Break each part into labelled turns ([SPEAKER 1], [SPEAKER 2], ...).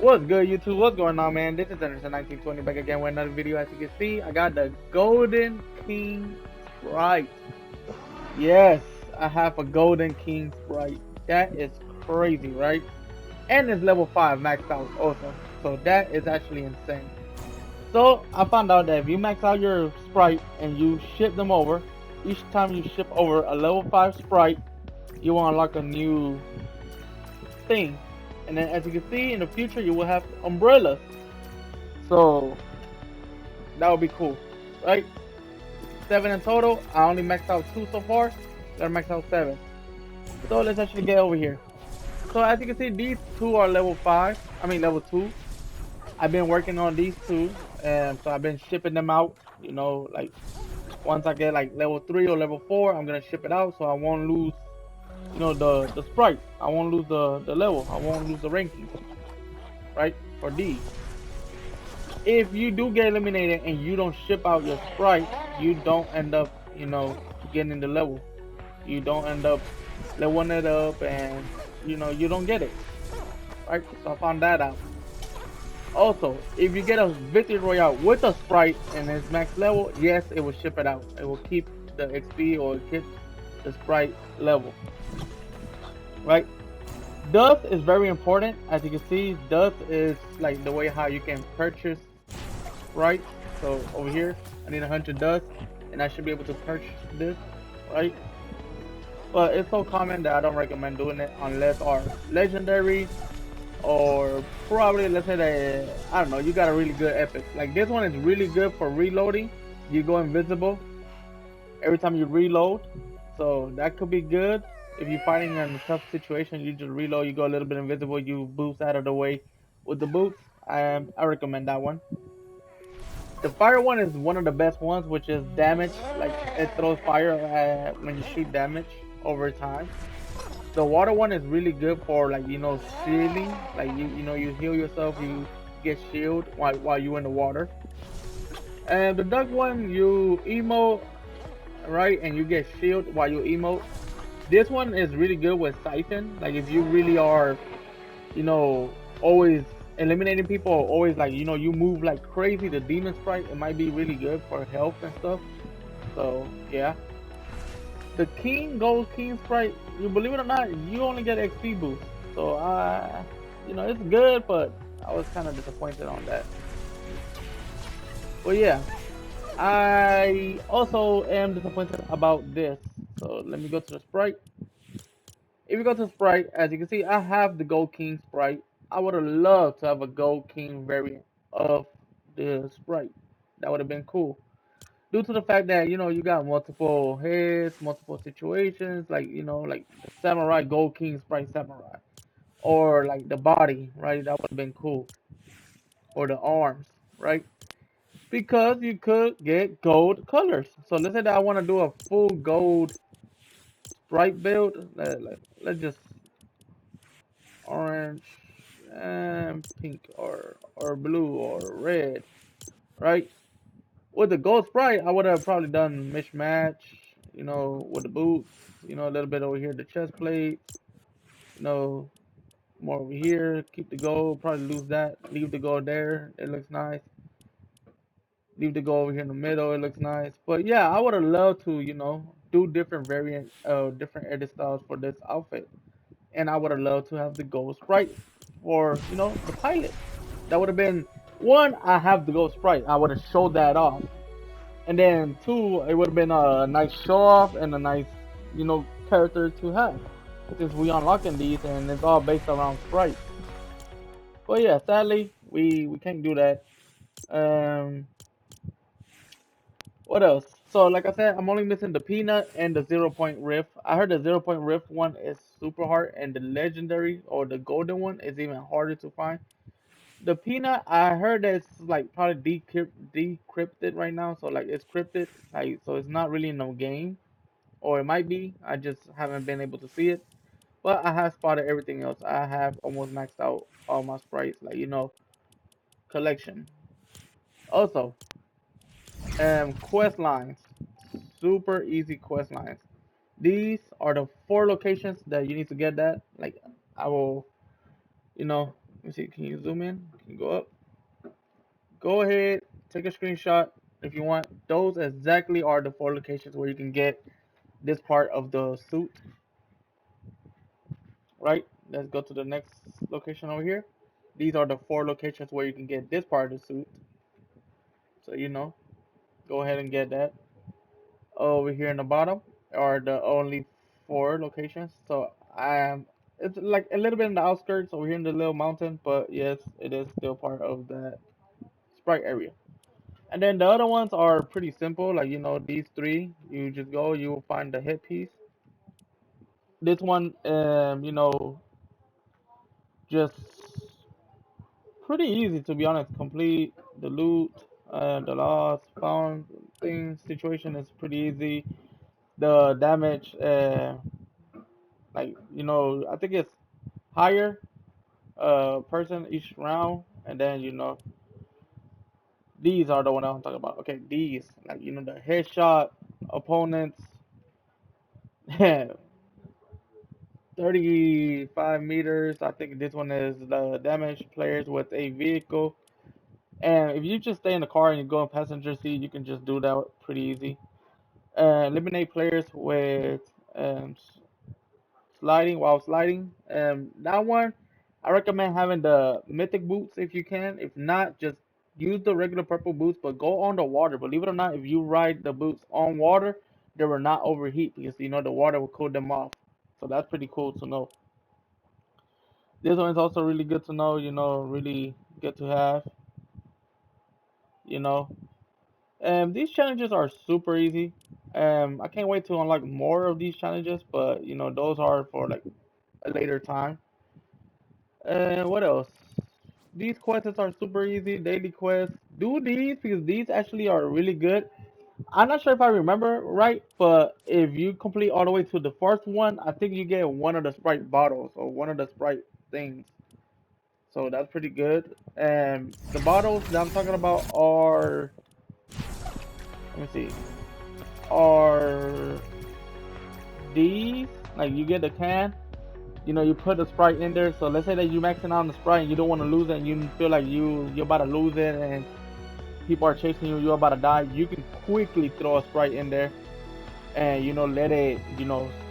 [SPEAKER 1] What's good, YouTube? What's going on, man? This is Anderson 1920 back again with another video. As you can see, I got the Golden King Sprite. Yes, I have a Golden King Sprite. That is crazy, right? And it's level 5 maxed out also. So that is actually insane. So I found out that if you max out your Sprite and you ship them over, each time you ship over a level 5 Sprite, you will unlock a new thing. And then as you can see, in the future, you will have umbrellas. So that would be cool, right? 7 in total. I only maxed out 2 so far. Gotta max out 7. So let's actually get over here. So as you can see, these two are level 5. I mean level 2. I've been working on these two, and so I've been shipping them out. You know, like once I get like level 3 or level 4, I'm gonna ship it out so I won't lose. You know the sprites. I won't lose the level. I won't lose the ranking, right? For these. If you do get eliminated and you don't ship out your sprite, you don't end up, getting the level. You don't end up leveling it up, and you don't get it. Right? So I found that out. Also, if you get a victory royale with a sprite and it's max level, yes, it will ship it out. It will keep the XP or keep the sprite level. Right? Dust is very important. As you can see, dust is like the way how you can purchase, right? So over here, I need 100 dust, and I should be able to purchase this, right? But it's so common that I don't recommend doing it unless are legendary, or probably, let's say that, I don't know, you got a really good epic. Like this one is really good for reloading. You go invisible every time you reload, so that could be good. If you're fighting in a tough situation, you just reload, you go a little bit invisible, you boost out of the way with the boots. I recommend that one. The fire one is one of the best ones, which is damage. Like it throws fire when you shoot damage over time. The water one is really good for, like, shielding. Like you heal yourself, you get shield while you in the water. And the duck one, you emote, right, and you get shield while you emote. This one is really good with siphon. Like if you really are, you know, always eliminating people, or always, like, you move like crazy, the demon sprite, it might be really good for health and stuff. So yeah. The gold king sprite, you believe it or not, you only get XP boost. So it's good, but I was kind of disappointed on that. But yeah, I also am disappointed about this. So let me go to the sprite. If you go to Sprite, as you can see, I have the Gold King Sprite. I would have loved to have a Gold King variant of the Sprite. That would have been cool. Due to the fact that, you got multiple heads, multiple situations, like, like the Samurai Gold King Sprite Samurai. Or like the body, right? That would have been cool. Or the arms, right? Because you could get gold colors. So let's say that I want to do a full gold Sprite build. Let's just orange and pink, or blue or red, right? With the gold sprite, I would have probably done mismatch, with the boots, a little bit over here, the chest plate, you know, more over here, keep the gold, probably lose that, leave the gold there, it looks nice. Leave the gold over here in the middle, it looks nice. But yeah, I would have loved to, do different variant, different edit styles for this outfit. And I would have loved to have the gold sprite for, the pilot. That would have been one. I have the gold sprite. I would have showed that off, and then two, it would have been a nice show off and a nice, character to have. Since we unlocking these, and it's all based around sprites. But yeah, sadly, we can't do that. Um, what else? So like I said, I'm only missing the peanut and the 0 point rift. I heard the 0 point rift one is super hard, and the legendary or the golden one is even harder to find. The peanut, I heard that it's like probably decrypted right now, so like it's crypted, like, so it's not really no game, or it might be. I just haven't been able to see it, but I have spotted everything else. I have almost maxed out all my sprites, like, collection. Also, quest lines, super easy quest lines. These are the 4 locations that you need to get that. Like, I will, you know, Let me see. Can you zoom in? Can you go up? Go ahead, take a screenshot if you want. Those exactly are the 4 locations where you can get this part of the suit. Right? Let's go to the next location over here. These are the 4 locations where you can get this part of the suit. So go ahead and get that. Over here in the bottom are the only 4 locations. So it's like a little bit in the outskirts over here in the little mountain, but yes, it is still part of that sprite area. And then the other ones are pretty simple, like these three. You just go, you will find the headpiece. This one, just pretty easy to be honest. Complete the loot, the lost, found things situation is pretty easy. The damage, like I think it's higher person each round, and then these are the one I'm talking about. Okay, these like the headshot opponents, 35 meters. I think this one is the damage players with a vehicle. And if you just stay in the car and you go in passenger seat, you can just do that pretty easy. Eliminate players with um, sliding while sliding. That one, I recommend having the mythic boots if you can. If not, just use the regular purple boots, but go on the water. Believe it or not, if you ride the boots on water, they will not overheat because the water will cool them off. So that's pretty cool to know. This one is also really good to know. Really good to have. You know, these challenges are super easy. I can't wait to unlock more of these challenges, but those are for like a later time. What else? These quests are super easy. Daily quests. Do these because these actually are really good. I'm not sure if I remember right, but if you complete all the way to the first one, I think you get one of the Sprite bottles or one of the Sprite things. So that's pretty good. And the bottles that I'm talking about are, let me see, are these. Like you get the can, you put the Sprite in there. So let's say that you maxing out on the Sprite and you don't want to lose it, and you feel like you're about to lose it, and people are chasing you, you're about to die. You can quickly throw a Sprite in there, and let it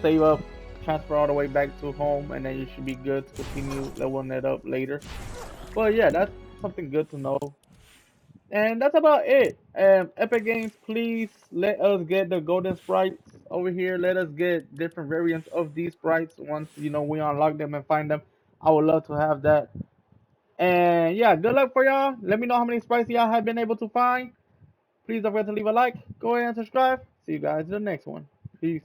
[SPEAKER 1] save up, transfer all the way back to home, and then you should be good to continue leveling it up later. But yeah, that's something good to know. And that's about it. Epic Games, please let us get the golden sprites over here. Let us get different variants of these sprites once we unlock them and find them. I would love to have that. And yeah, good luck for y'all. Let me know how many sprites y'all have been able to find. Please don't forget to leave a like. Go ahead and subscribe. See you guys in the next one. Peace.